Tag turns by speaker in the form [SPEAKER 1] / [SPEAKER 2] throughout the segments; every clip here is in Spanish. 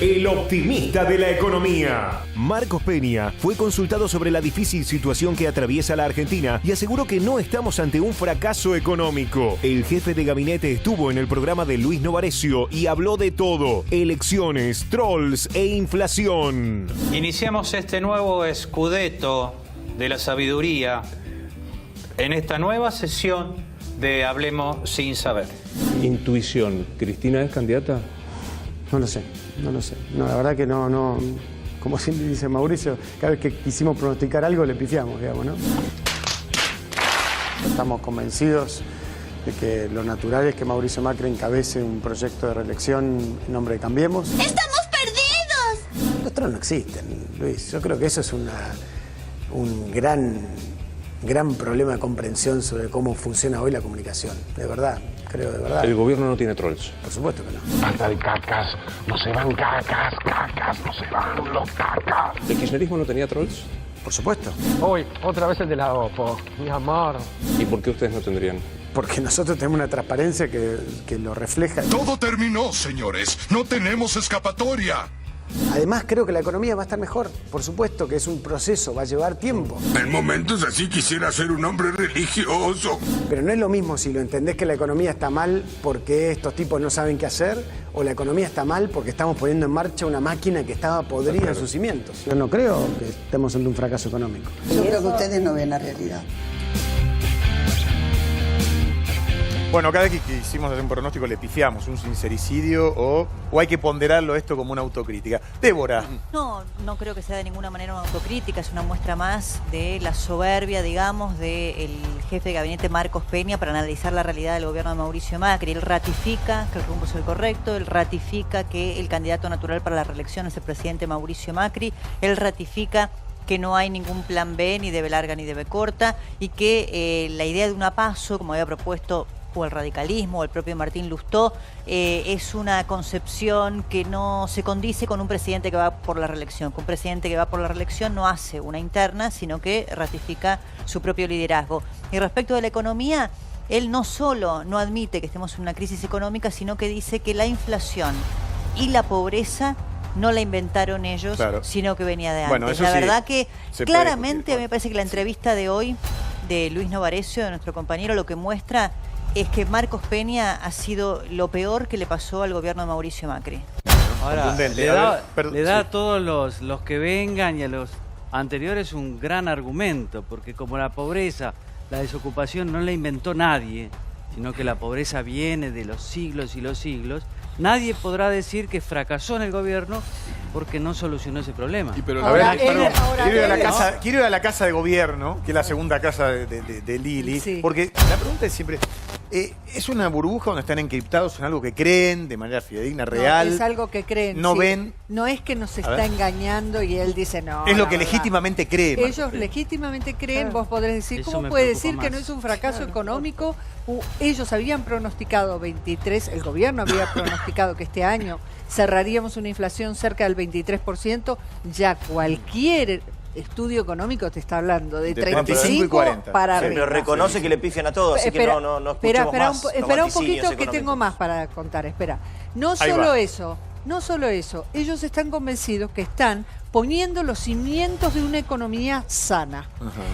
[SPEAKER 1] El optimista de la economía.
[SPEAKER 2] Marcos Peña fue consultado sobre la difícil situación que atraviesa la Argentina y aseguró que no estamos ante un fracaso económico. El jefe de gabinete estuvo en el programa de Luis Novarecio y habló de todo: elecciones, trolls e inflación.
[SPEAKER 3] Iniciamos este nuevo scudetto de la sabiduría en esta nueva sesión de Hablemos sin saber.
[SPEAKER 4] Intuición, ¿Cristina es candidata?
[SPEAKER 5] No lo sé. No, la verdad que no. Como siempre dice Mauricio, cada vez que quisimos pronosticar algo le pifiamos, digamos, ¿no? Estamos convencidos de que lo natural es que Mauricio Macri encabece un proyecto de reelección en nombre de Cambiemos.
[SPEAKER 6] ¡Estamos perdidos!
[SPEAKER 5] Los trolls no existen, Luis. Yo creo que eso es un gran problema de comprensión sobre cómo funciona hoy la comunicación. De verdad. Creo, de verdad.
[SPEAKER 4] El gobierno no tiene trolls.
[SPEAKER 5] Por supuesto que no.
[SPEAKER 7] Basta de cacas, no se van cacas, no se van los cacas.
[SPEAKER 4] ¿El kirchnerismo no tenía trolls?
[SPEAKER 5] Por supuesto.
[SPEAKER 8] Hoy, otra vez el de la OPO, mi amor.
[SPEAKER 4] ¿Y por qué ustedes no tendrían?
[SPEAKER 5] Porque nosotros tenemos una transparencia que lo refleja.
[SPEAKER 7] Todo terminó, señores. No tenemos escapatoria.
[SPEAKER 5] Además, creo que la economía va a estar mejor. Por supuesto que es un proceso, va a llevar tiempo.
[SPEAKER 7] En momentos así quisiera ser un hombre religioso.
[SPEAKER 5] Pero no es lo mismo si lo entendés que la economía está mal porque estos tipos no saben qué hacer, o la economía está mal porque estamos poniendo en marcha una máquina que estaba podrida en sus cimientos. Yo no creo que estemos ante un fracaso económico.
[SPEAKER 9] Yo creo que ustedes no ven la realidad.
[SPEAKER 10] Bueno, cada vez que quisimos hacer un pronóstico le pifiamos, un sincericidio o hay que ponderarlo esto como una autocrítica. Débora.
[SPEAKER 11] No creo que sea de ninguna manera una autocrítica, es una muestra más de la soberbia, digamos, del jefe de gabinete Marcos Peña para analizar la realidad del gobierno de Mauricio Macri. Él ratifica que el rumbo es el correcto, él ratifica que el candidato natural para la reelección es el presidente Mauricio Macri, él ratifica que no hay ningún plan B, ni de B larga ni de B corta, y que la idea de una PASO, como había propuesto o el radicalismo o el propio Martín Lustó, es una concepción que no se condice con un presidente que va por la reelección. Que un presidente que va por la reelección no hace una interna, sino que ratifica su propio liderazgo. Y respecto de la economía, él no solo no admite que estemos en una crisis económica, sino que dice que la inflación y la pobreza no la inventaron ellos, claro, sino que venía de antes. Bueno, la verdad que claramente a mí me parece que la entrevista de hoy de Luis Novarecio, de nuestro compañero, lo que muestra es que Marcos Peña ha sido lo peor que le pasó al gobierno de Mauricio Macri.
[SPEAKER 12] Ahora, le da a todos los que vengan y a los anteriores un gran argumento, porque como la pobreza, la desocupación no la inventó nadie, sino que la pobreza viene de los siglos y los siglos, nadie podrá decir que fracasó en el gobierno porque no solucionó ese problema.
[SPEAKER 10] Quiero ir a la casa de gobierno, que es la segunda casa de Lili, sí, porque la pregunta es siempre, ¿es una burbuja donde están encriptados en algo que creen de manera fidedigna, real?
[SPEAKER 13] No, es algo que creen.
[SPEAKER 10] No
[SPEAKER 13] sí.
[SPEAKER 10] ven.
[SPEAKER 13] No es que nos está engañando y él dice no.
[SPEAKER 10] Es lo que legítimamente creen.
[SPEAKER 13] Ellos legítimamente creen, claro. Vos podrés decir, ¿cómo puede decir más que no es un fracaso económico? Ellos habían pronosticado 23, el gobierno había pronosticado que este año cerraríamos una inflación cerca del 23%, ya cualquier estudio económico te está hablando de 35 y 40 para arriba.
[SPEAKER 14] Pero reconoce que le pifian a todos, así que no escuchemos más.
[SPEAKER 13] Espera un poquito que tengo más para contar, espera. No solo eso, ellos están convencidos que están poniendo los cimientos de una economía sana.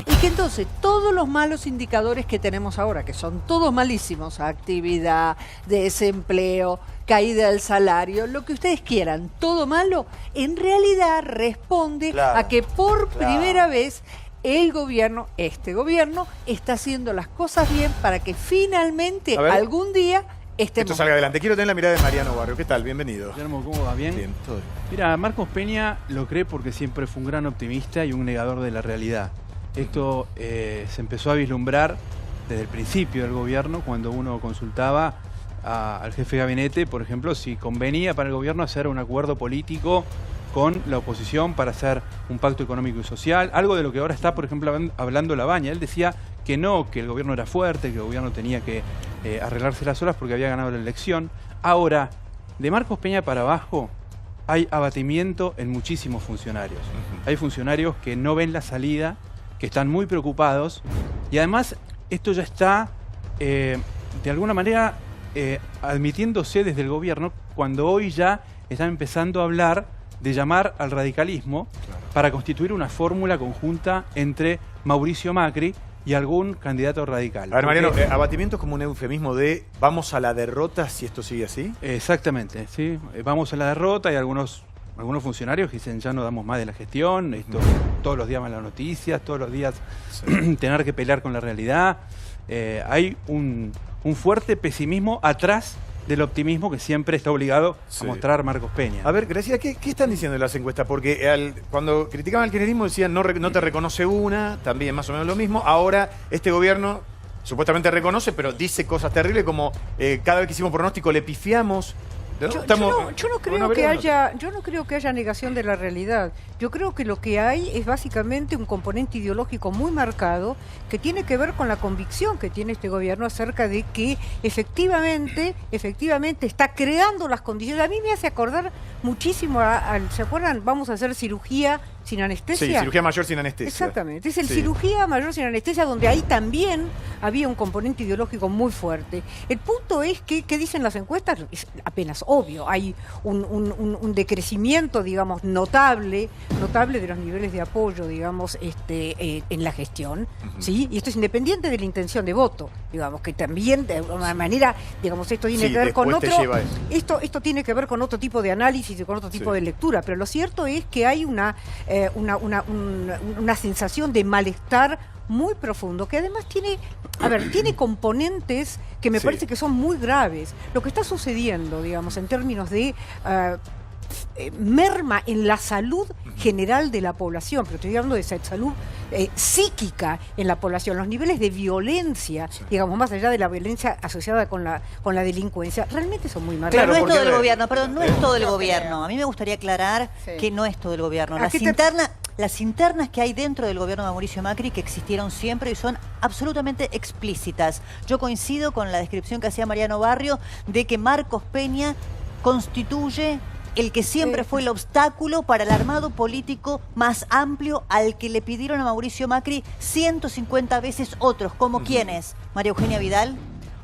[SPEAKER 13] Y que entonces todos los malos indicadores que tenemos ahora, que son todos malísimos, actividad, desempleo, caída del salario, lo que ustedes quieran, todo malo, en realidad responde a que por primera vez el gobierno, este gobierno, está haciendo las cosas bien para que finalmente algún día
[SPEAKER 10] esto salga adelante. Quiero tener la mirada de Mariano Barrio. ¿Qué tal? Bienvenido.
[SPEAKER 15] Guillermo, ¿cómo va? ¿Bien?
[SPEAKER 10] Bien, todo bien.
[SPEAKER 15] Mira, Marcos Peña lo cree porque siempre fue un gran optimista y un negador de la realidad. Esto se empezó a vislumbrar desde el principio del gobierno, cuando uno consultaba al jefe de gabinete, por ejemplo, si convenía para el gobierno hacer un acuerdo político con la oposición para hacer un pacto económico y social, algo de lo que ahora está, por ejemplo, hablando Labaña. Él decía que no, que el gobierno era fuerte, que el gobierno tenía que arreglarse las horas porque había ganado la elección. Ahora, de Marcos Peña para abajo, hay abatimiento en muchísimos funcionarios. Hay funcionarios que no ven la salida, que están muy preocupados, y además esto ya está, de alguna manera, admitiéndose desde el gobierno, cuando hoy ya están empezando a hablar de llamar al radicalismo para constituir una fórmula conjunta entre Mauricio Macri y algún candidato radical.
[SPEAKER 10] A ver, Mariano, abatimiento es como un eufemismo de vamos a la derrota si esto sigue así.
[SPEAKER 15] Exactamente, sí. Vamos a la derrota y algunos funcionarios que dicen ya no damos más de la gestión, esto todos los días malas noticias, todos los días tener que pelear con la realidad. Hay un fuerte pesimismo atrás del optimismo que siempre está obligado a mostrar Marcos Peña.
[SPEAKER 10] A ver, Graciela, ¿qué están diciendo en las encuestas? Porque cuando criticaban al kirchnerismo decían no te reconoce una, también más o menos lo mismo. Ahora este gobierno supuestamente reconoce, pero dice cosas terribles como cada vez que hicimos pronóstico le pifiamos.
[SPEAKER 13] Yo no creo que haya negación de la realidad. Yo creo que lo que hay es básicamente un componente ideológico muy marcado que tiene que ver con la convicción que tiene este gobierno acerca de que efectivamente está creando las condiciones. A mí me hace acordar muchísimo ¿se acuerdan? Vamos a hacer cirugía sin anestesia.
[SPEAKER 10] Sí, cirugía mayor sin anestesia.
[SPEAKER 13] Exactamente. Es el cirugía mayor sin anestesia, donde ahí también había un componente ideológico muy fuerte. El punto es que, ¿qué dicen las encuestas? Es apenas obvio. Hay un decrecimiento, digamos, notable de los niveles de apoyo, digamos, en la gestión, ¿sí? Y esto es independiente de la intención de voto, digamos, que también, de alguna manera, digamos, esto tiene que ver con otro... Esto tiene que ver con otro tipo de análisis y con otro tipo de lectura, pero lo cierto es que hay una sensación de malestar muy profundo, que además tiene componentes que me parece que son muy graves. Lo que está sucediendo, digamos, en términos de merma en la salud general de la población, pero estoy hablando de esa salud psíquica en la población, los niveles de violencia, digamos, más allá de la violencia asociada con la delincuencia, realmente son muy marcados.
[SPEAKER 11] Pero no es todo el gobierno, perdón, no es todo el gobierno. A mí me gustaría aclarar que no es todo el gobierno. Las internas que hay dentro del gobierno de Mauricio Macri, que existieron siempre y son absolutamente explícitas. Yo coincido con la descripción que hacía Mariano Barrio de que Marcos Peña constituye el que siempre fue el obstáculo para el armado político más amplio al que le pidieron a Mauricio Macri 150 veces otros, como quienes: María Eugenia Vidal,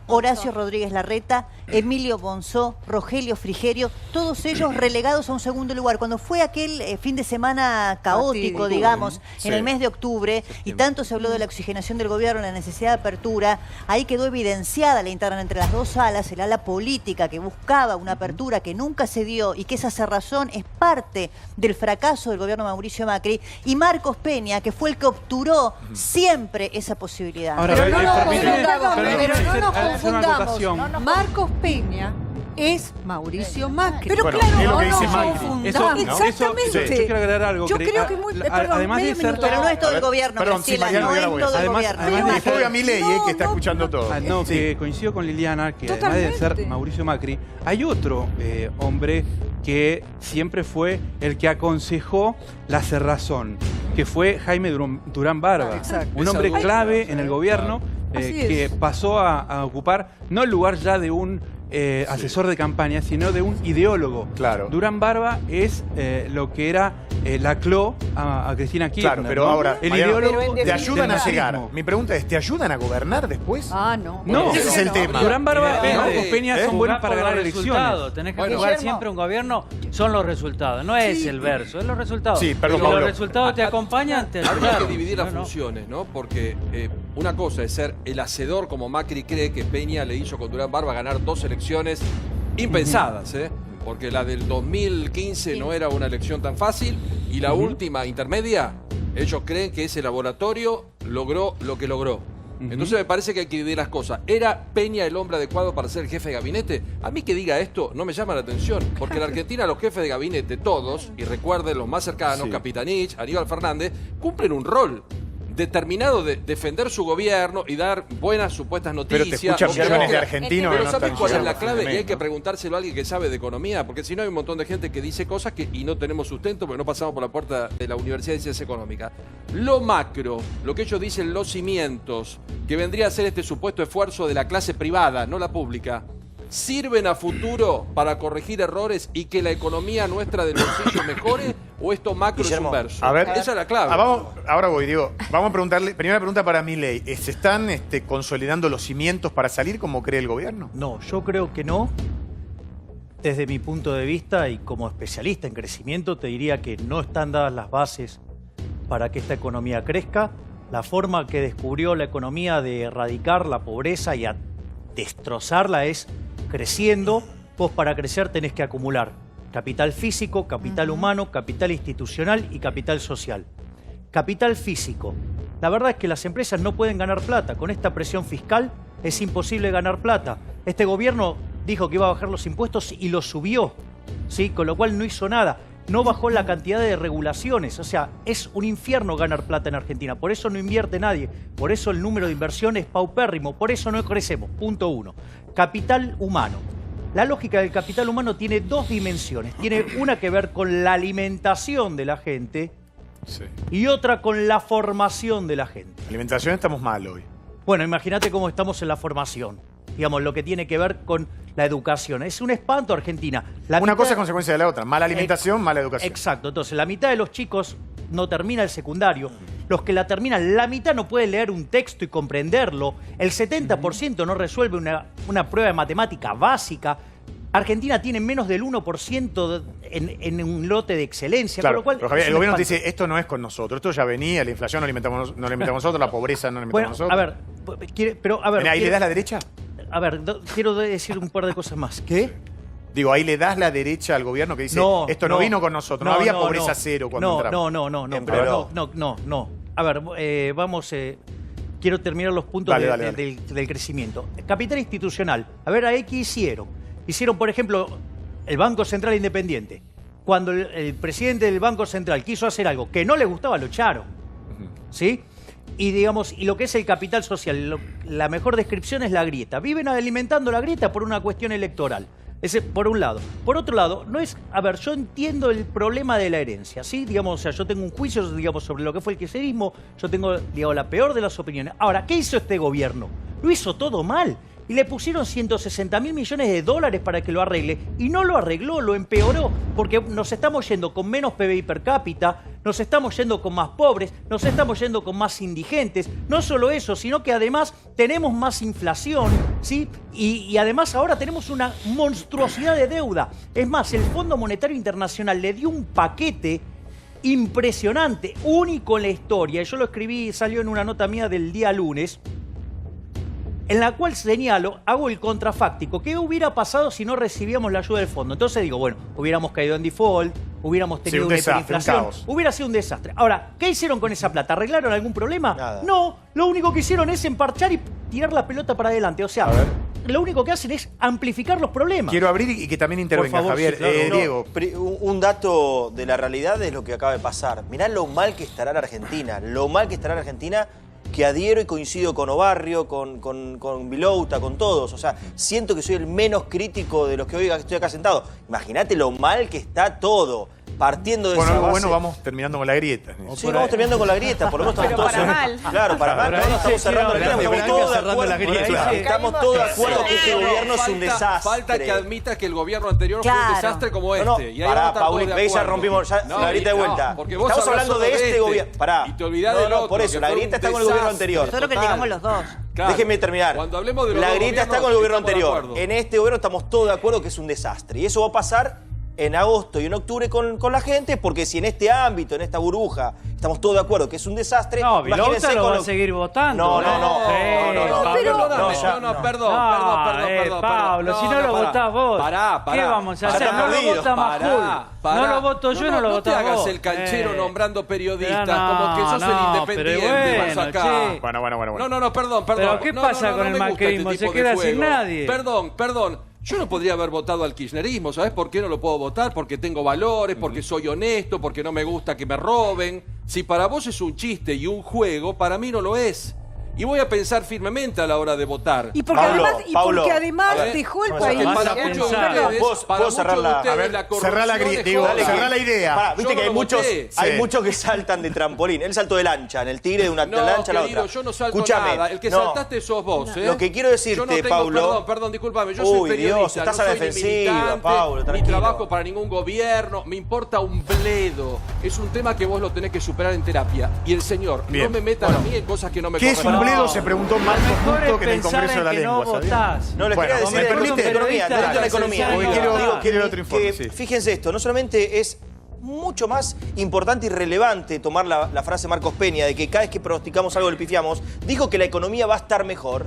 [SPEAKER 11] Horacio Rodríguez Larreta, Emilio Bonzó, Rogelio Frigerio, todos ellos relegados a un segundo lugar. Cuando fue aquel fin de semana caótico, digamos, en el mes de octubre, y tanto se habló de la oxigenación del gobierno, la necesidad de apertura, ahí quedó evidenciada la interna entre las dos alas, el ala política que buscaba una apertura que nunca se dio y que esa cerrazón es parte del fracaso del gobierno de Mauricio Macri, y Marcos Peña, que fue el que obturó siempre esa posibilidad.
[SPEAKER 13] Ahora, pero no nos confundamos. Marcos Peña es Mauricio Macri. Pero
[SPEAKER 10] bueno,
[SPEAKER 13] claro,
[SPEAKER 10] es lo que
[SPEAKER 13] no
[SPEAKER 10] dice
[SPEAKER 13] nos
[SPEAKER 10] Macri.
[SPEAKER 13] confundamos. Exactamente.
[SPEAKER 15] Yo quiero agregar algo.
[SPEAKER 13] Yo creo que muy...
[SPEAKER 15] además de ser...
[SPEAKER 11] Pero no es todo el gobierno, Graciela, no es todo el gobierno.
[SPEAKER 10] Además de a Milei, que está escuchando todo.
[SPEAKER 15] Que coincido con Liliana, que además de ser Mauricio Macri, hay otro hombre que siempre fue el que aconsejó la cerrazón, que fue Jaime Durán Barba, un hombre clave en el gobierno, que pasó a ocupar no el lugar ya de un asesor de campaña, sino de un ideólogo.
[SPEAKER 10] Claro.
[SPEAKER 15] Durán Barba es lo que era la CLO a Cristina Kirchner.
[SPEAKER 10] Claro, pero ahora,
[SPEAKER 15] el ideólogo
[SPEAKER 10] ¿te ayudan a llegar? Mi pregunta es, ¿te ayudan a gobernar después?
[SPEAKER 13] Ah, no.
[SPEAKER 15] No,
[SPEAKER 10] ese es el tema.
[SPEAKER 15] Durán Barba y Marcos Peña son buenos para ganar elecciones.
[SPEAKER 12] Tenés que jugar siempre un gobierno, son los resultados, no es el verso, es los resultados.
[SPEAKER 10] Sí, perdón,
[SPEAKER 12] si los resultados te acompañan, te
[SPEAKER 16] habría que dividir las funciones, ¿no? Porque una cosa es ser el hacedor, como Macri cree que Peña le hizo con Durán Barba ganar 2 elecciones impensadas, porque la del 2015 no era una elección tan fácil, y la última intermedia, ellos creen que ese laboratorio logró lo que logró. Entonces me parece que hay que dividir las cosas. ¿Era Peña el hombre adecuado para ser el jefe de gabinete? A mí que diga esto no me llama la atención, porque en Argentina los jefes de gabinete todos, y recuerden los más cercanos, Capitanich, Aníbal Fernández, cumplen un rol determinado de defender su gobierno y dar buenas supuestas noticias.
[SPEAKER 10] Pero te escuchan millones de argentinos.
[SPEAKER 16] Pero ¿sabes cuál es la clave? Y hay que preguntárselo a alguien que sabe de economía, porque si no hay un montón de gente que dice cosas y no tenemos sustento porque no pasamos por la puerta de la Universidad de Ciencias Económicas. Lo macro, lo que ellos dicen, los cimientos, que vendría a ser este supuesto esfuerzo de la clase privada, no la pública, ¿sirven a futuro para corregir errores y que la economía nuestra del bolsillo mejore? ¿O esto macro es un verso?
[SPEAKER 10] A ver,
[SPEAKER 16] esa es la clave.
[SPEAKER 10] Ahora voy, Diego. Vamos a preguntarle, primera pregunta para Milei. ¿Se están consolidando los cimientos para salir como cree el gobierno?
[SPEAKER 17] No, yo creo que no. Desde mi punto de vista y como especialista en crecimiento, te diría que no están dadas las bases para que esta economía crezca. La forma que descubrió la economía de erradicar la pobreza y a destrozarla es creciendo. Vos para crecer tenés que acumular capital físico, capital humano, capital institucional y capital social. Capital físico. La verdad es que las empresas no pueden ganar plata. Con esta presión fiscal es imposible ganar plata. Este gobierno dijo que iba a bajar los impuestos y los subió, ¿sí? Con lo cual no hizo nada. No bajó la cantidad de regulaciones. O sea, es un infierno ganar plata en Argentina. Por eso no invierte nadie. Por eso el número de inversión es paupérrimo. Por eso no crecemos. Punto 1. Capital humano. La lógica del capital humano tiene dos dimensiones. Tiene una que ver con la alimentación de la gente y otra con la formación de la gente.
[SPEAKER 10] Alimentación estamos mal hoy.
[SPEAKER 17] Bueno, imagínate cómo estamos en la formación. Digamos, lo que tiene que ver con la educación. Es un espanto Argentina.
[SPEAKER 10] Una cosa es consecuencia de la otra. Mala alimentación, mala educación.
[SPEAKER 17] Exacto. Entonces, la mitad de los chicos no termina el secundario. Los que la terminan, la mitad no puede leer un texto y comprenderlo. El 70% no resuelve una prueba de matemática básica. Argentina tiene menos del 1% en un lote de excelencia.
[SPEAKER 10] Claro,
[SPEAKER 17] con lo cual
[SPEAKER 10] pero Javier, el gobierno te dice, esto no es con nosotros, esto ya venía, la inflación no la inventamos nosotros, la pobreza no la inventamos nosotros.
[SPEAKER 17] A ver,
[SPEAKER 10] ¿ahí le das la derecha?
[SPEAKER 17] A ver, quiero decir un par de cosas más. ¿Qué?
[SPEAKER 10] Digo, ahí le das la derecha al gobierno que dice, esto no vino con nosotros, no había pobreza cero cuando entramos.
[SPEAKER 17] No. A ver, quiero terminar los puntos del crecimiento. Capital institucional. A ver, ¿ahí qué hicieron? Hicieron, por ejemplo, el Banco Central Independiente. Cuando el presidente del Banco Central quiso hacer algo que no le gustaba, lo echaron. ¿Sí? Y lo que es el capital social, la mejor descripción es la grieta. Viven alimentando la grieta por una cuestión electoral. Ese por un lado. Por otro lado, no es... A ver, yo entiendo el problema de la herencia, ¿sí? O sea, yo tengo un juicio, sobre lo que fue el kirchnerismo, yo tengo, la peor de las opiniones. Ahora, ¿qué hizo este gobierno? Lo hizo todo mal. Y le pusieron 160.000 millones de dólares para que lo arregle. Y no lo arregló, lo empeoró. Porque nos estamos yendo con menos PBI per cápita, nos estamos yendo con más pobres, nos estamos yendo con más indigentes. No solo eso, sino que además tenemos más inflación, ¿sí? Y además ahora tenemos una monstruosidad de deuda. Es más, el Fondo Monetario Internacional le dio un paquete impresionante, único en la historia. Yo lo escribí, salió en una nota mía del día lunes, en la cual señalo, hago el contrafáctico, ¿qué hubiera pasado si no recibíamos la ayuda del fondo? Entonces digo, bueno, hubiéramos caído en default, hubiéramos tenido una hiperinflación, hubiera sido un desastre. Ahora, ¿qué hicieron con esa plata? ¿Arreglaron algún problema?
[SPEAKER 14] Nada.
[SPEAKER 17] No, lo único que hicieron es emparchar y tirar la pelota para adelante. O sea, lo único que hacen es amplificar los problemas.
[SPEAKER 10] Quiero abrir y que también intervenga,
[SPEAKER 17] por favor,
[SPEAKER 10] Javier.
[SPEAKER 17] Sí, claro.
[SPEAKER 10] Diego.
[SPEAKER 14] Un dato de la realidad es lo que acaba de pasar. Mirá lo mal que estará la Argentina, que adhiero y coincido con Obarrio, con Vilouta, con todos. O sea, siento que soy el menos crítico de los que hoy estoy acá sentado. Imagínate lo mal que está todo. Partiendo de esa base.
[SPEAKER 10] Bueno, vamos terminando con la grieta.
[SPEAKER 14] Sí, vamos terminando con la grieta. Por lo menos estamos todos...
[SPEAKER 6] para mal.
[SPEAKER 14] Claro, para mal. No, estamos cerrando la grieta. Estamos todos de acuerdo. Estamos todos de acuerdo que este gobierno es un desastre.
[SPEAKER 16] Falta que admitas que el gobierno anterior fue un desastre como este.
[SPEAKER 14] No,
[SPEAKER 16] y ahí
[SPEAKER 14] pará, Pauli, ya rompimos la grieta de vuelta. Estamos hablando de este gobierno. Pará.
[SPEAKER 16] Y te olvidás del otro.
[SPEAKER 14] Por eso, la grieta está con el gobierno anterior.
[SPEAKER 11] Nosotros criticamos los dos.
[SPEAKER 16] Claro.
[SPEAKER 14] Déjenme terminar.
[SPEAKER 16] Cuando hablemos de los
[SPEAKER 14] la
[SPEAKER 16] dos
[SPEAKER 14] grieta está con el gobierno anterior. En este gobierno estamos todos de acuerdo que es un desastre. Y eso va a pasar en agosto y en octubre con la gente, porque si en este ámbito, en esta burbuja, estamos todos de acuerdo que es un desastre...
[SPEAKER 12] No, Vilouta lo va a seguir votando.
[SPEAKER 14] No,
[SPEAKER 16] perdón.
[SPEAKER 12] Pablo, si no lo votás vos,
[SPEAKER 16] pará.
[SPEAKER 12] ¿qué vamos a hacer? No lo vota Majul. No lo voto yo, no lo votás vos.
[SPEAKER 16] No te hagas el canchero nombrando periodistas, como que sos el independiente.
[SPEAKER 12] Bueno,
[SPEAKER 16] No, perdón.
[SPEAKER 12] ¿Pero qué pasa con el macrismo? Se queda sin nadie.
[SPEAKER 16] Perdón. Yo no podría haber votado al kirchnerismo, ¿sabes por qué no lo puedo votar? Porque tengo valores, porque soy honesto, porque no me gusta que me roben. Si para vos es un chiste y un juego, para mí no lo es. Y voy a pensar firmemente a la hora de votar.
[SPEAKER 13] Y porque además dejó el país.
[SPEAKER 16] Para muchos de ustedes,
[SPEAKER 10] cerrar la idea.
[SPEAKER 14] Pará, viste que hay muchos que saltan de trampolín. Él saltó de lancha, en el Tigre de una lancha a la otra.
[SPEAKER 16] Yo no salto nada. El que saltaste sos vos, ¿eh?
[SPEAKER 14] Lo que quiero decirte, Paulo...
[SPEAKER 16] Perdón, discúlpame. Yo soy periodista.
[SPEAKER 14] Dios, estás a la defensiva, Paulo,
[SPEAKER 16] tranquilo. Ni trabajo para ningún gobierno. Me importa un bledo. Es un tema que vos lo tenés que superar en terapia. Y el señor no me meta a mí en cosas que no me corresponden.
[SPEAKER 10] Toledo se preguntó más justo que en el Congreso de la Lengua.
[SPEAKER 12] No votás.
[SPEAKER 14] No, les quería decir
[SPEAKER 10] ¿me permite?
[SPEAKER 14] de la economía.
[SPEAKER 10] Quiero otro informe, sí.
[SPEAKER 14] Fíjense esto, no solamente es mucho más importante y relevante tomar la frase de Marcos Peña de que cada vez que pronosticamos algo le pifiamos, dijo que la economía va a estar mejor,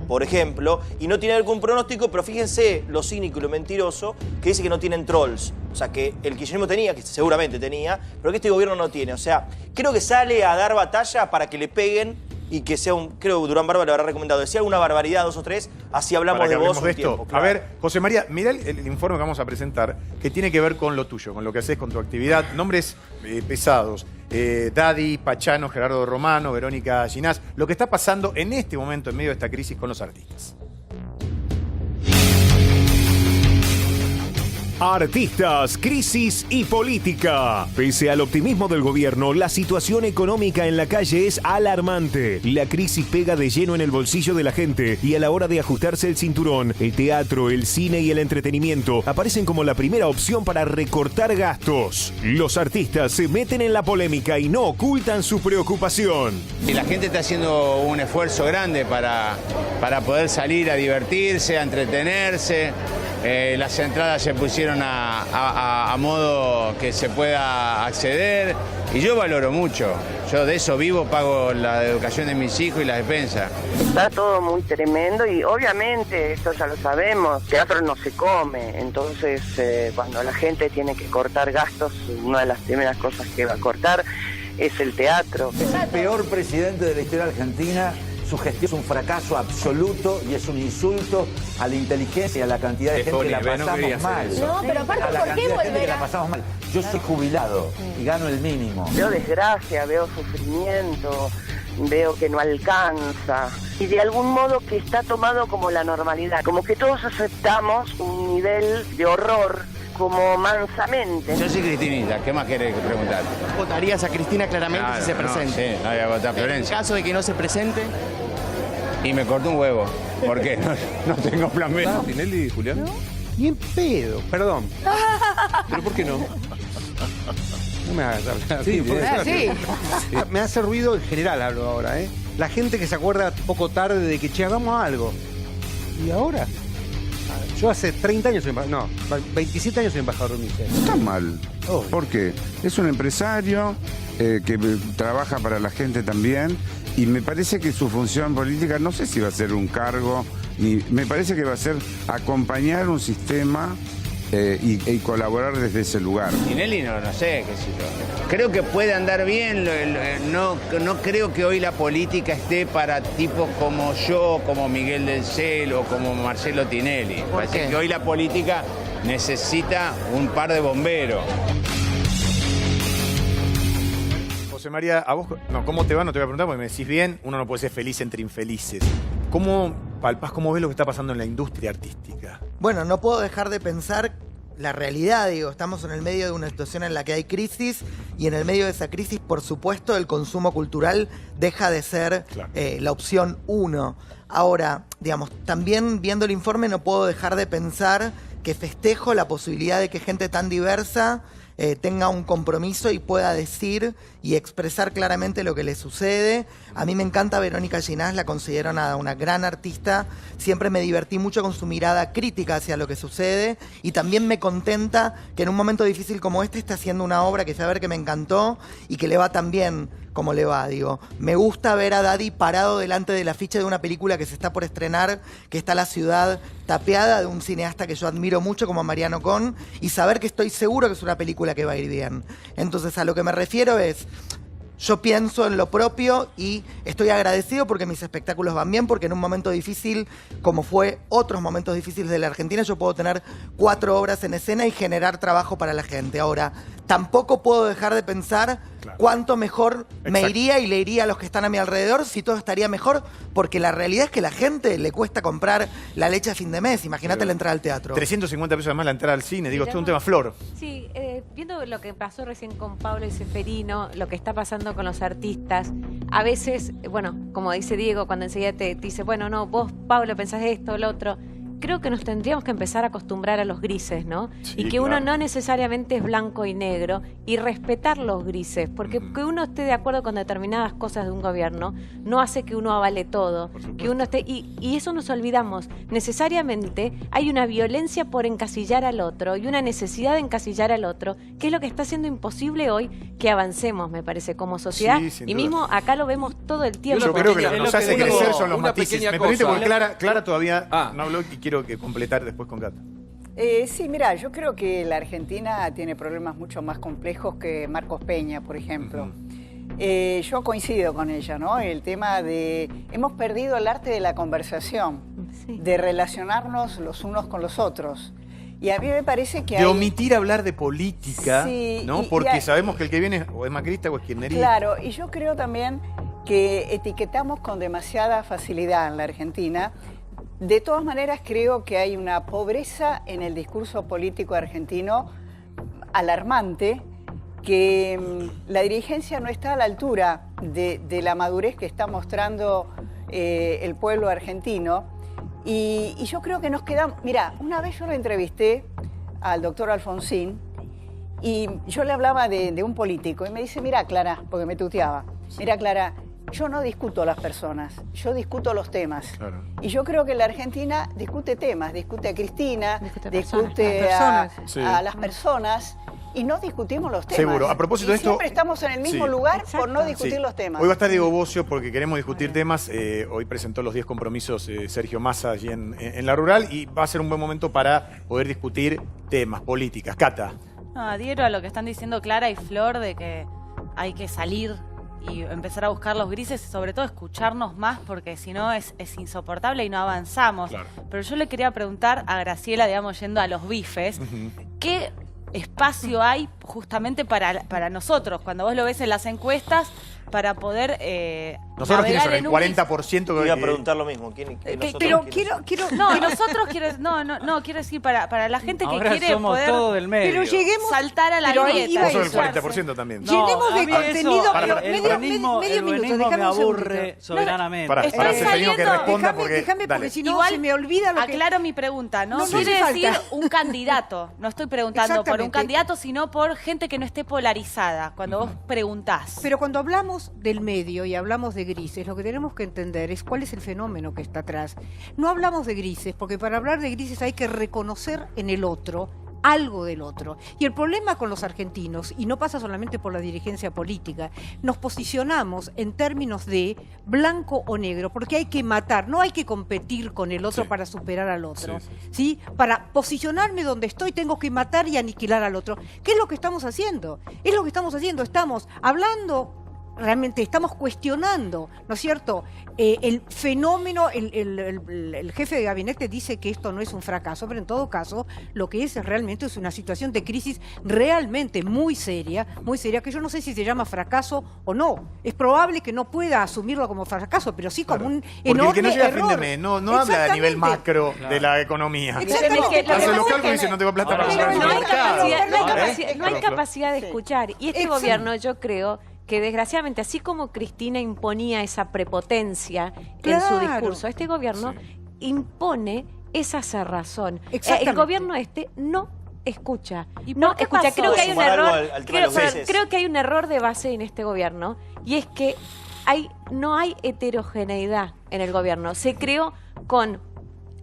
[SPEAKER 14] por ejemplo, y no tiene algún pronóstico, pero fíjense lo cínico y lo mentiroso que dice que no tienen trolls. O sea, que el kirchnerismo tenía, que seguramente tenía, pero que este gobierno no tiene. O sea, creo que sale a dar batalla para que le peguen y que sea creo que Durán Barba le habrá recomendado, decía alguna barbaridad, 2 o 3, así hablamos de vos un tiempo.
[SPEAKER 10] Claro. A ver, José María, mirá el informe que vamos a presentar, que tiene que ver con lo tuyo, con lo que haces, con tu actividad. Nombres pesados. Daddy, Pachano, Gerardo Romano, Verónica Ginás. Lo que está pasando en este momento en medio de esta crisis con los artistas.
[SPEAKER 2] Artistas, crisis y política. Pese al optimismo del gobierno, la situación económica en la calle es alarmante. La crisis pega de lleno en el bolsillo de la gente y a la hora de ajustarse el cinturón, el teatro, el cine y el entretenimiento aparecen como la primera opción para recortar gastos. Los artistas se meten en la polémica y no ocultan su preocupación.
[SPEAKER 18] Y la gente está haciendo un esfuerzo grande para poder salir a divertirse, a entretenerse. Las entradas se pusieron a modo que se pueda acceder y yo valoro mucho. Yo de eso vivo, pago la educación de mis hijos y la despensa.
[SPEAKER 9] Está todo muy tremendo y obviamente, esto ya lo sabemos, teatro no se come, entonces cuando la gente tiene que cortar gastos, una de las primeras cosas que va a cortar es el teatro.
[SPEAKER 19] Es el peor presidente de la historia argentina. Su gestión es un fracaso absoluto y es un insulto a la inteligencia y a la cantidad de gente que la pasamos mal.
[SPEAKER 6] No, pero aparte, ¿por qué volver a...?
[SPEAKER 19] Yo soy jubilado y gano el mínimo.
[SPEAKER 9] Veo desgracia, veo sufrimiento, veo que no alcanza. Y de algún modo que está tomado como la normalidad, como que todos aceptamos un nivel de horror como mansamente.
[SPEAKER 18] Yo soy cristinista, ¿qué más querés preguntar?
[SPEAKER 20] ¿Votarías a Cristina claramente si se presente?
[SPEAKER 18] Sí, no voy a votar a Florencia.
[SPEAKER 20] En caso de que no se presente...
[SPEAKER 18] Y me corto un huevo. ¿Por qué? No tengo plan B.
[SPEAKER 15] ¿Tinelli, Julián? ¿No? Ni en pedo, perdón. ¿Pero por qué no? No me hagas hablar.
[SPEAKER 8] Sí, me hace ruido en general, hablo ahora, ¿eh? La gente que se acuerda poco tarde de que, che, hagamos algo. ¿Y ahora? Yo hace 30 años soy embajador, no, 27 años soy embajador de UNICEF.
[SPEAKER 21] Está mal. ¿Por qué? Es un empresario que trabaja para la gente también y me parece que su función política, no sé si va a ser un cargo, me parece que va a ser acompañar un sistema y colaborar desde ese lugar.
[SPEAKER 18] Tinelli no sé, qué sé yo. Creo que puede andar bien, no creo que hoy la política esté para tipos como yo, como Miguel del Cel o como Marcelo Tinelli. Parece que hoy la política necesita un par de bomberos.
[SPEAKER 10] José María, a vos, no, ¿cómo te va? No te voy a preguntar porque me decís bien, uno no puede ser feliz entre infelices. ¿Cómo palpás, cómo ves lo que está pasando en la industria artística?
[SPEAKER 20] Bueno, no puedo dejar de pensar la realidad, digo, estamos en el medio de una situación en la que hay crisis y en el medio de esa crisis, por supuesto, el consumo cultural deja de ser la opción 1. Ahora, digamos, también viendo el informe no puedo dejar de pensar que festejo la posibilidad de que gente tan diversa tenga un compromiso y pueda decir y expresar claramente lo que le sucede. A mí me encanta Verónica Ginás, la considero una gran artista. Siempre me divertí mucho con su mirada crítica hacia lo que sucede y también me contenta que en un momento difícil como este está haciendo una obra que fui a ver que me encantó y que le va tan bien como le va, digo. Me gusta ver a Daddy parado delante del afiche de una película que se está por estrenar, que está La ciudad tapiada, de un cineasta que yo admiro mucho como Mariano Con, y saber que estoy seguro que es una película que va a ir bien. Entonces, a lo que me refiero es, yo pienso en lo propio y estoy agradecido porque mis espectáculos van bien, porque en un momento difícil, como fue otros momentos difíciles de la Argentina, yo puedo tener 4 obras en escena y generar trabajo para la gente. Ahora, tampoco puedo dejar de pensar cuánto mejor me iría y le iría a los que están a mi alrededor si todo estaría mejor, porque la realidad es que a la gente le cuesta comprar la leche a fin de mes. Imagínate la entrada al teatro.
[SPEAKER 10] 350 pesos además la entrada al cine. Digo, esto es un tema flor.
[SPEAKER 22] Sí, viendo lo que pasó recién con Pablo y Ceferino, lo que está pasando con los artistas, a veces, bueno, como dice Diego, cuando enseguida te dice, bueno, no, vos, Pablo, pensás esto, lo otro, creo que nos tendríamos que empezar a acostumbrar a los grises, ¿no?
[SPEAKER 10] Sí,
[SPEAKER 22] y que
[SPEAKER 10] claro.
[SPEAKER 22] uno no necesariamente es blanco y negro, y respetar los grises, porque que uno esté de acuerdo con determinadas cosas de un gobierno no hace que uno avale todo, que uno esté, y eso nos olvidamos. Necesariamente hay una violencia por encasillar al otro y una necesidad de encasillar al otro, que es lo que está haciendo imposible hoy que avancemos, me parece, como sociedad,
[SPEAKER 10] Sí, sin
[SPEAKER 22] y
[SPEAKER 10] duda.
[SPEAKER 22] mismo acá lo vemos todo el tiempo.
[SPEAKER 10] Yo creo que lo que nos hace crecer son los
[SPEAKER 16] una
[SPEAKER 10] matices.
[SPEAKER 16] pequeña
[SPEAKER 10] Me permite,
[SPEAKER 16] cosa.
[SPEAKER 10] porque Clara todavía no habló y quiero que completar después con Cata.
[SPEAKER 1] Sí, mira, yo creo que la Argentina tiene problemas mucho más complejos que Marcos Peña, por ejemplo. Yo coincido con ella, ¿no? El tema de... Hemos perdido el arte de la conversación, de relacionarnos los unos con los otros. Y a mí me parece que
[SPEAKER 10] De
[SPEAKER 1] hay...
[SPEAKER 10] omitir hablar de política,
[SPEAKER 1] Sí,
[SPEAKER 10] ¿no?
[SPEAKER 1] y
[SPEAKER 10] Porque
[SPEAKER 1] hay-
[SPEAKER 10] sabemos que el que viene o es macrista o es kirchnerista.
[SPEAKER 1] Claro, y yo creo también que etiquetamos con demasiada facilidad en la Argentina. De todas maneras, creo que hay una pobreza en el discurso político argentino alarmante, que la dirigencia no está a la altura de la madurez que está mostrando el pueblo argentino. Y yo creo que nos quedamos... Mira, una vez yo lo entrevisté al doctor Alfonsín y yo le hablaba de un político y me dice, mira, Clara, porque me tuteaba, mira, Clara, yo no discuto a las personas, yo discuto los temas.
[SPEAKER 10] Claro.
[SPEAKER 1] Y yo creo que la Argentina discute temas, discute a Cristina,
[SPEAKER 22] personas,
[SPEAKER 1] discute
[SPEAKER 22] las
[SPEAKER 10] personas. Sí.
[SPEAKER 1] a las personas y no discutimos los temas.
[SPEAKER 10] Seguro. A propósito
[SPEAKER 1] Y
[SPEAKER 10] de esto-
[SPEAKER 1] siempre estamos en el mismo
[SPEAKER 10] Sí.
[SPEAKER 1] lugar por no discutir
[SPEAKER 10] Sí.
[SPEAKER 1] los temas.
[SPEAKER 10] Hoy va a estar Diego Bocio porque queremos discutir temas. Hoy presentó los 10 compromisos Sergio Massa allí en la rural y va a ser un buen momento para poder discutir temas, políticas. Cata.
[SPEAKER 6] No, adhiero a lo que están diciendo Clara y Flor de que hay que salir y empezar a buscar los grises y sobre todo escucharnos más porque si no es insoportable y no avanzamos.
[SPEAKER 10] Claro.
[SPEAKER 6] Pero yo le quería preguntar a Graciela, digamos, yendo a los bifes, ¿qué espacio hay justamente para nosotros, cuando vos lo ves en las encuestas, para poder
[SPEAKER 10] Nosotros quiénes son
[SPEAKER 6] navegar
[SPEAKER 10] el
[SPEAKER 6] en un
[SPEAKER 10] 40% que
[SPEAKER 14] Iba a preguntar lo mismo.
[SPEAKER 6] pero quiero no, nosotros quiero decir para la gente que
[SPEAKER 12] Ahora
[SPEAKER 6] quiere
[SPEAKER 12] somos
[SPEAKER 6] poder
[SPEAKER 12] todo del medio.
[SPEAKER 13] Pero lleguemos...
[SPEAKER 6] saltar a la
[SPEAKER 13] pero ahí
[SPEAKER 6] grieta.
[SPEAKER 13] iba
[SPEAKER 10] Vos sos el
[SPEAKER 13] eso.
[SPEAKER 10] 40% también.
[SPEAKER 13] Llenemos de
[SPEAKER 12] a mí
[SPEAKER 13] contenido,
[SPEAKER 12] eso,
[SPEAKER 13] pero
[SPEAKER 12] el
[SPEAKER 13] medio
[SPEAKER 12] buenismo
[SPEAKER 13] minuto,
[SPEAKER 12] me
[SPEAKER 13] déjame un
[SPEAKER 12] aburre
[SPEAKER 13] segundito.
[SPEAKER 12] soberanamente.
[SPEAKER 10] Para Seferino que responda porque...
[SPEAKER 13] Déjame
[SPEAKER 10] dale.
[SPEAKER 13] porque si no
[SPEAKER 6] Igual,
[SPEAKER 13] se me olvida lo que...
[SPEAKER 6] aclaro mi pregunta, ¿no?
[SPEAKER 13] No, no
[SPEAKER 6] Quiere
[SPEAKER 13] hace
[SPEAKER 6] decir
[SPEAKER 13] falta.
[SPEAKER 6] un candidato. No estoy preguntando por un
[SPEAKER 13] Exactamente.
[SPEAKER 6] candidato, sino por gente que no esté polarizada. Cuando vos preguntás.
[SPEAKER 13] Pero cuando hablamos del medio y hablamos de grises, lo que tenemos que entender es cuál es el fenómeno que está atrás. No hablamos de grises, porque para hablar de grises hay que reconocer en el otro algo del otro. Y el problema con los argentinos, y no pasa solamente por la dirigencia política, nos posicionamos en términos de blanco o negro, porque hay que matar, no hay que competir con el otro para superar al otro. ¿Sí? Para posicionarme donde estoy tengo que matar y aniquilar al otro. ¿Qué es lo que estamos haciendo? Es lo que estamos haciendo, estamos hablando... Realmente estamos cuestionando, ¿no es cierto? El fenómeno, el jefe de gabinete dice que esto no es un fracaso, pero en todo caso lo que es realmente es una situación de crisis realmente muy seria, que yo no sé si se llama fracaso o no. Es probable que no pueda asumirlo como fracaso, pero sí como un
[SPEAKER 10] Porque
[SPEAKER 13] enorme
[SPEAKER 10] el que no llega a fin de
[SPEAKER 13] error.
[SPEAKER 10] mes no habla a nivel macro de la economía.
[SPEAKER 13] Exactamente.
[SPEAKER 10] Hace los cálculos y dice no tengo plata para pagar el
[SPEAKER 22] No hay
[SPEAKER 10] mercado.
[SPEAKER 22] capacidad de escuchar. Y este
[SPEAKER 13] Exacto.
[SPEAKER 22] gobierno, yo creo que desgraciadamente, así como Cristina imponía esa prepotencia en
[SPEAKER 13] Claro.
[SPEAKER 22] su discurso, este gobierno impone esa cerrazón.
[SPEAKER 13] Exactamente.
[SPEAKER 22] El gobierno no escucha.
[SPEAKER 6] ¿Y
[SPEAKER 22] No
[SPEAKER 6] por qué
[SPEAKER 22] escucha.
[SPEAKER 6] pasó
[SPEAKER 22] Creo que hay
[SPEAKER 6] eso?
[SPEAKER 22] un
[SPEAKER 14] Sumar algo
[SPEAKER 22] error.
[SPEAKER 14] al tema de los grises.
[SPEAKER 22] Creo que hay un error de base en este gobierno, y es que no hay heterogeneidad en el gobierno. Se creó con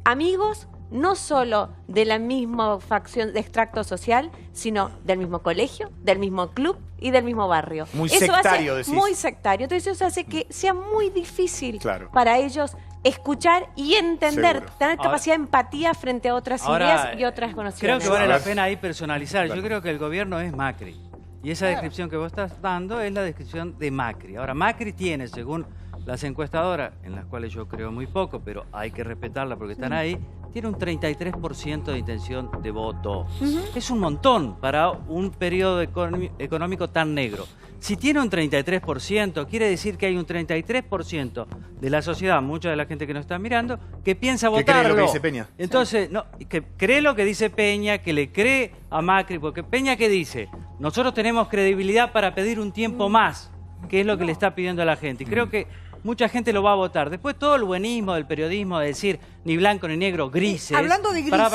[SPEAKER 22] amigos no solo de la misma facción de extracto social, sino del mismo colegio, del mismo club y del mismo barrio.
[SPEAKER 10] Muy
[SPEAKER 22] Eso
[SPEAKER 10] sectario,
[SPEAKER 22] hace
[SPEAKER 10] decís.
[SPEAKER 22] muy sectario. Entonces eso hace que sea muy difícil
[SPEAKER 10] Claro.
[SPEAKER 22] para ellos escuchar y entender,
[SPEAKER 10] Seguro.
[SPEAKER 22] tener capacidad de empatía frente a otras
[SPEAKER 12] Ahora,
[SPEAKER 22] ideas y otras
[SPEAKER 12] creo
[SPEAKER 22] conocimientos.
[SPEAKER 12] que vale
[SPEAKER 10] A
[SPEAKER 12] la
[SPEAKER 10] ver.
[SPEAKER 12] pena ahí personalizar.
[SPEAKER 10] Claro.
[SPEAKER 12] Yo creo que el gobierno es Macri. Y esa descripción que vos estás dando es la descripción de Macri. Ahora, Macri tiene, según las encuestadoras, en las cuales yo creo muy poco, pero hay que respetarla porque están ahí, tiene un 33% de intención de voto. Es un montón para un periodo económico tan negro. Si tiene un 33%, quiere decir que hay un 33% de la sociedad, mucha de la gente que nos está mirando, que piensa
[SPEAKER 10] Que cree
[SPEAKER 12] votarlo.
[SPEAKER 10] lo que dice Peña.
[SPEAKER 12] Entonces, no, que cree lo que dice Peña, que le cree a Macri, porque Peña, ¿qué dice? Nosotros tenemos credibilidad para pedir un tiempo más, que es lo que le está pidiendo a la gente. Y creo que mucha gente lo va a votar. Después todo el buenismo del periodismo de decir ni blanco ni negro, grises.
[SPEAKER 13] Hablando de grises.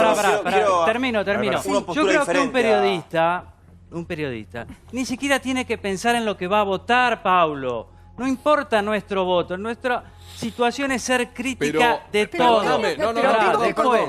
[SPEAKER 12] Termino. Yo creo que un periodista ni siquiera tiene que pensar en lo que va a votar, Paulo. No importa nuestro voto, nuestra situación es ser crítica de todo.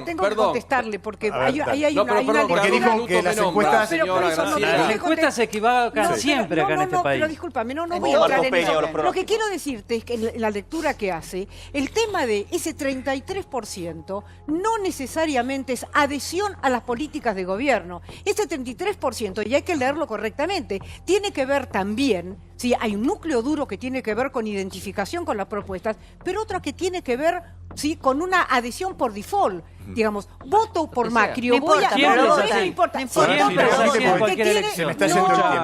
[SPEAKER 13] Tengo que contestarle porque hay una
[SPEAKER 10] porque dijo que las encuestas...
[SPEAKER 12] Las encuestas se equivocan siempre acá en este país.
[SPEAKER 13] Pero discúlpame, no voy a entrar en eso. Lo que quiero decirte es que en la lectura que hace, el tema de ese 33% no necesariamente es adhesión a las políticas de gobierno. Ese 33%, y hay que leerlo correctamente, tiene que ver también... Sí, hay un núcleo duro que tiene que ver con identificación con las propuestas, pero otra que tiene que ver con una adhesión por default. Digamos, voto por Macri o voy a... No importa.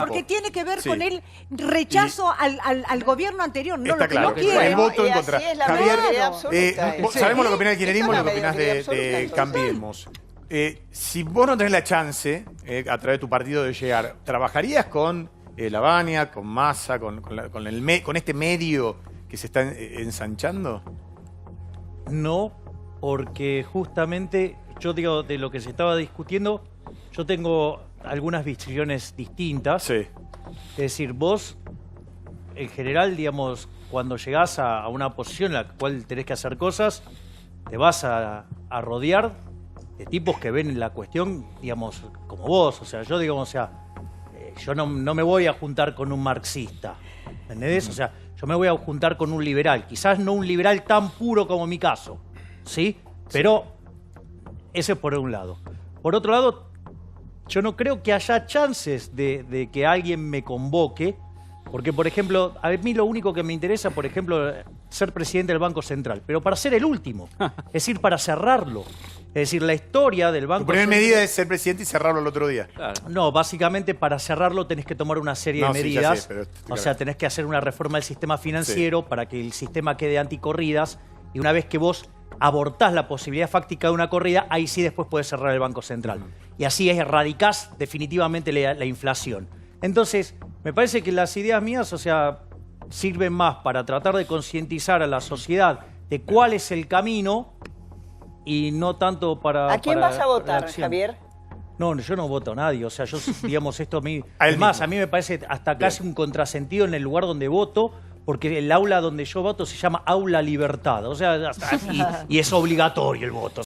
[SPEAKER 13] Porque tiene que ver con el rechazo al gobierno anterior. No, lo que no quiere.
[SPEAKER 10] El voto en contra. Javier, sabemos lo que opinás del kirchnerismo y lo que opinás de Cambiemos. Si vos no tenés la chance, a través de tu partido, de llegar, ¿trabajarías con Lavagna, con Massa, con este medio que se está ensanchando?
[SPEAKER 17] No, porque justamente, yo digo, de lo que se estaba discutiendo, yo tengo algunas visiones distintas.
[SPEAKER 10] Sí.
[SPEAKER 17] Es decir, vos, en general, digamos, cuando llegás a una posición en la cual tenés que hacer cosas, te vas a rodear de tipos que ven la cuestión, digamos, como vos. O sea, yo, digamos, o sea, yo no me voy a juntar con un marxista, ¿entendés? O sea, yo me voy a juntar con un liberal. Quizás no un liberal tan puro como mi caso, ¿sí? Pero ese es por un lado. Por otro lado, yo no creo que haya chances de que alguien me convoque, porque, por ejemplo, a mí lo único que me interesa, por ejemplo, ser presidente del Banco Central, pero para ser el último, es decir, para cerrarlo. Es decir, la historia del Banco
[SPEAKER 10] Central... Tu primera medida es ser presidente y cerrarlo el otro día.
[SPEAKER 17] Claro. No, básicamente para cerrarlo tenés que tomar una serie de medidas. Sí, o sea, tenés que hacer una reforma del sistema financiero para que el sistema quede anticorridas, y una vez que vos abortás la posibilidad fáctica de una corrida, ahí sí después podés cerrar el Banco Central. Y así erradicás definitivamente la inflación. Entonces, me parece que las ideas mías, o sea, sirven más para tratar de concientizar a la sociedad de cuál es el camino y no tanto para...
[SPEAKER 1] ¿A quién vas a votar, Javier?
[SPEAKER 17] No, yo no voto a nadie. O sea, yo, digamos, esto a mí... Además, a mí me parece hasta casi un contrasentido en el lugar donde voto, porque el aula donde yo voto se llama Aula Libertad. O sea, y es obligatorio el voto.